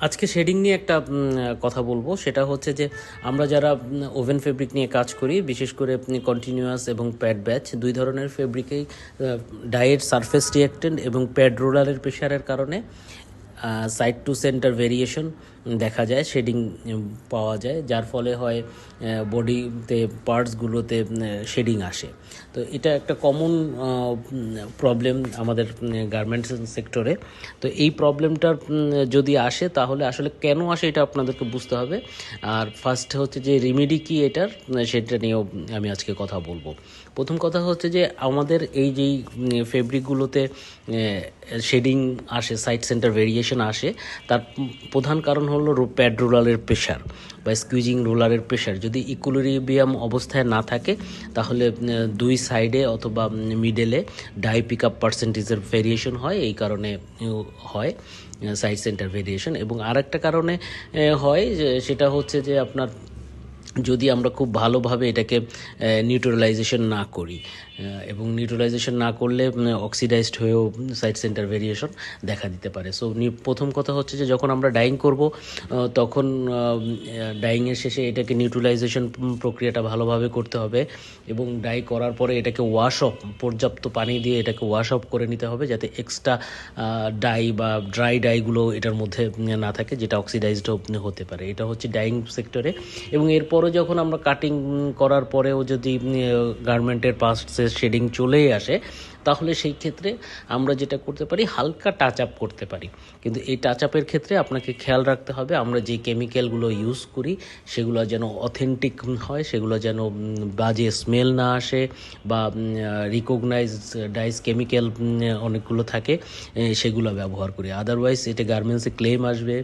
আজকে শেডিং নিয়ে একটা কথা বলবো। সেটা হচ্ছে যে আমরা যারা ওভেন ফেব্রিক নিয়ে কাজ করি, বিশেষ করে কন্টিনিউয়াস এবং প্যাড ব্যাচ, দুই ধরনের ফেব্রিকেই ডায়েট সারফেস রিঅ্যাক্টেন্ট এবং প্যাড রোলারের প্রেশারের কারণে সাইড টু সেন্টার ভেরিয়েশন দেখা যায়, শেডিং পাওয়া যায়, যার ফলে হয় বডিতে পার্টসগুলোতে শেডিং আসে। তো এটা একটা কমন প্রবলেম আমাদের গার্মেন্টস সেক্টরে। তো এই প্রবলেমটার যদি আসে তাহলে আসলে কেন আসে এটা আপনাদেরকে বুঝতে হবে। আর ফার্স্ট হচ্ছে যে রেমেডি কি এটার, সেটা নিয়েও আমি আজকে কথা বলবো। প্রথম কথা হচ্ছে যে আমাদের এই যেই ফেব্রিকগুলোতে শেডিং আসে, সাইড সেন্টার ভেরিয়েশন আসে, তার প্রধান কারণ হলো প্যাড রোলারের প্রেশার বা স্কুইজিং রোলারের প্রেশার যদি ইকুইলিব্রিয়াম অবস্থায় না থাকে, তাহলে দুই সাইডে অথবা মিডলে ডাই পিক আপ পার্সেন্টেজের ভেরিয়েশন হয়। এই কারণে হয় সাইড সেন্টার ভেরিয়েশন। এবং আরেকটা কারণে হয় সেটা হচ্ছে যে আপনার যদি আমরা খুব ভালোভাবে এটাকে নিউট্রালাইজেশন না করি, এবং নিউট্রালাইজেশন না করলে অক্সিডাইজড হয়েও সাইড সেন্টার ভেরিয়েশন দেখা দিতে পারে। সো প্রথম কথা হচ্ছে যে যখন আমরা ডাইং করব, তখন ডাইংয়ের শেষে এটাকে নিউট্রালাইজেশন প্রক্রিয়াটা ভালোভাবে করতে হবে, এবং ডাই করার পরে এটাকে ওয়াশ অফ, পর্যাপ্ত পানি দিয়ে এটাকে ওয়াশ অফ করে নিতে হবে, যাতে এক্সট্রা ডাই বা ড্রাই ডাইগুলো এটার মধ্যে না থাকে, যেটা অক্সিডাইজড হতে পারে। এটা হচ্ছে ডাইং সেক্টরে। এবং এরপরে যখন আমরা কাটিং করার পরেও যদি গার্মেন্টের পাশে শেডিং চলেই আসে, তাহলে সেই ক্ষেত্রে আমরা যেটা করতে পারি, হালকা টাচ আপ করতে পারি। কিন্তু এই টাচ আপের ক্ষেত্রে আপনাকে খেয়াল রাখতে হবে আমরা যে কেমিক্যালগুলো ইউজ করি সেগুলো যেন অথেন্টিক হয়, সেগুলো যেন বাজে স্মেল না আসে, বা রিকগনাইজ ডাইস কেমিক্যাল অনেকগুলো থাকে, সেগুলো ব্যবহার করি। আদারওয়াইজ এটা গার্মেন্টসে ক্লেম আসবে,